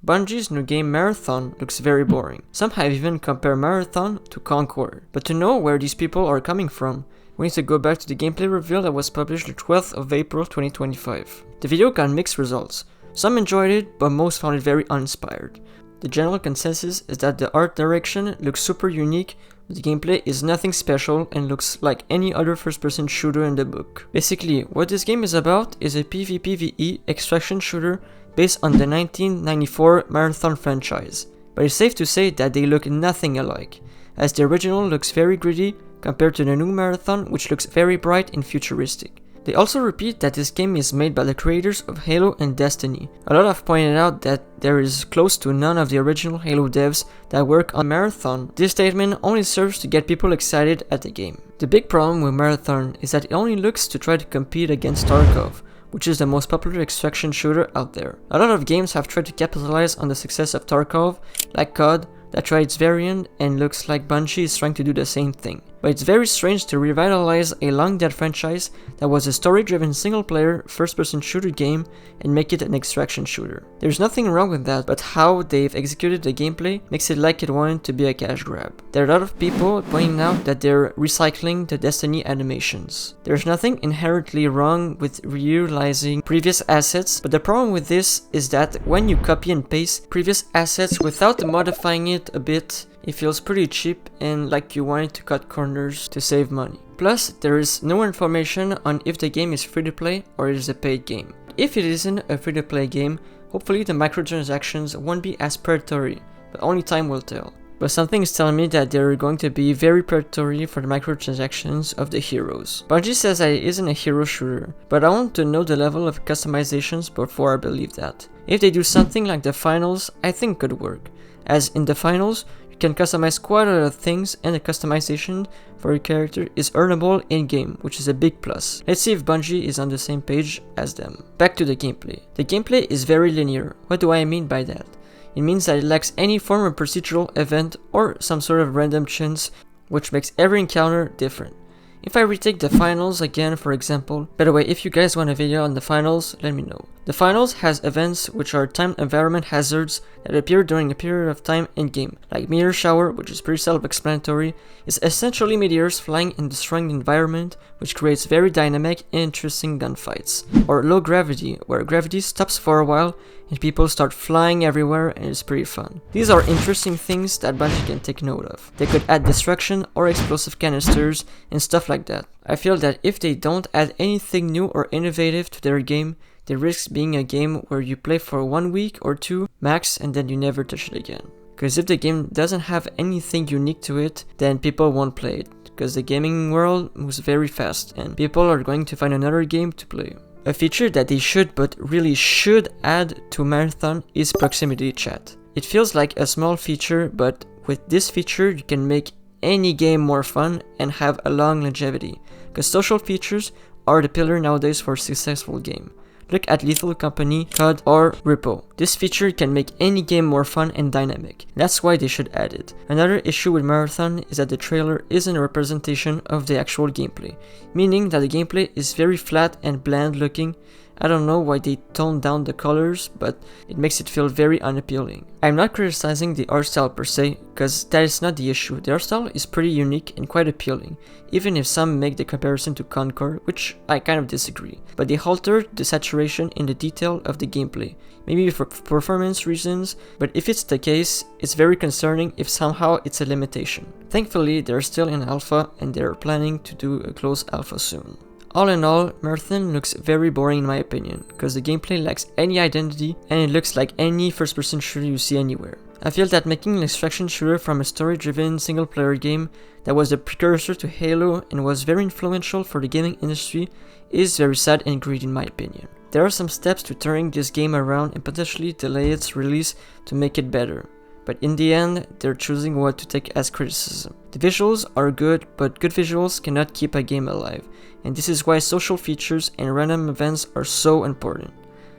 Bungie's new game Marathon looks very boring. Some have even compared Marathon to Concord. But to know where these people are coming from, we need to go back to the gameplay reveal that was published the 12th of April 2025. The video got mixed results. Some enjoyed it, but most found it very uninspired. The general consensus is that the art direction looks super unique, but the gameplay is nothing special and looks like any other first-person shooter in the book. Basically, what this game is about is a PvPvE extraction shooter based on the 1994 Marathon franchise. But it's safe to say that they look nothing alike, as the original looks very gritty compared to the new Marathon, which looks very bright and futuristic. They also repeat that this game is made by the creators of Halo and Destiny. A lot have pointed out that there is close to none of the original Halo devs that work on Marathon. This statement only serves to get people excited at the game. The big problem with Marathon is that it only looks to try to compete against Tarkov, which is the most popular extraction shooter out there. A lot of games have tried to capitalize on the success of Tarkov, like COD, that tried its variant and looks like Bungie is trying to do the same thing. But it's very strange to revitalize a long-dead franchise that was a story-driven single-player first-person shooter game and make it an extraction shooter. There's nothing wrong with that, but how they've executed the gameplay makes it like it wanted to be a cash grab. There are a lot of people pointing out that they're recycling the Destiny animations. There's nothing inherently wrong with reutilizing previous assets, but the problem with this is that when you copy and paste previous assets without modifying it a bit, it feels pretty cheap and like you wanted to cut corners to save money. Plus, there is no information on if the game is free to play or it is a paid game. If it isn't a free to play game, hopefully the microtransactions won't be as predatory, but only time will tell. But something is telling me that they're going to be very predatory for the microtransactions of the heroes. Bungie says that it isn't a hero shooter, but I want to know the level of customizations before I believe that. If they do something like the finals, I think it could work. As in the finals, you can customize quite a lot of things and the customization for your character is earnable in-game, which is a big plus. Let's see if Bungie is on the same page as them. Back to the gameplay. The gameplay is very linear. What do I mean by that? It means that it lacks any form of procedural event or some sort of random chance, which makes every encounter different. If I retake the finals again, for example, by the way, if you guys want a video on the finals, let me know. The finals has events which are timed environment hazards that appear during a period of time in-game, like meteor shower, which is pretty self-explanatory, is essentially meteors flying and destroying the environment, which creates very dynamic and interesting gunfights. Or low gravity, where gravity stops for a while and people start flying everywhere and it's pretty fun. These are interesting things that Bungie can take note of. They could add destruction or explosive canisters and stuff like that. I feel that if they don't add anything new or innovative to their game, they risk being a game where you play for 1 week or 2 max and then you never touch it again. Because if the game doesn't have anything unique to it, then people won't play it. Because the gaming world moves very fast and people are going to find another game to play. A feature that they should, but really should add to Marathon is proximity chat. It feels like a small feature, but with this feature you can make any game more fun and have a long longevity. Because social features are the pillar nowadays for a successful game. Look at Lethal Company, COD, or Repo. This feature can make any game more fun and dynamic. That's why they should add it. Another issue with Marathon is that the trailer isn't a representation of the actual gameplay, meaning that the gameplay is very flat and bland looking. I don't know why they toned down the colors, but it makes it feel very unappealing. I'm not criticizing the art style per se, because that is not the issue. The art style is pretty unique and quite appealing, even if some make the comparison to Concord, which I kind of disagree. But they altered the saturation in the detail of the gameplay, maybe for performance reasons, but if it's the case, it's very concerning if somehow it's a limitation. Thankfully, they're still in alpha and they're planning to do a closed alpha soon. All in all, Marathon looks very boring in my opinion, because the gameplay lacks any identity and it looks like any first-person shooter you see anywhere. I feel that making an extraction shooter from a story-driven single-player game that was the precursor to Halo and was very influential for the gaming industry is very sad and greedy in my opinion. There are some steps to turning this game around and potentially delay its release to make it better. But in the end, they're choosing what to take as criticism. The visuals are good, but good visuals cannot keep a game alive, and this is why social features and random events are so important.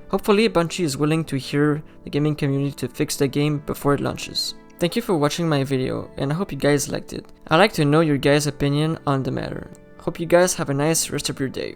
Hopefully Bungie is willing to hear the gaming community to fix the game before it launches. Thank you for watching my video, and I hope you guys liked it. I'd like to know your guys' opinion on the matter. Hope you guys have a nice rest of your day.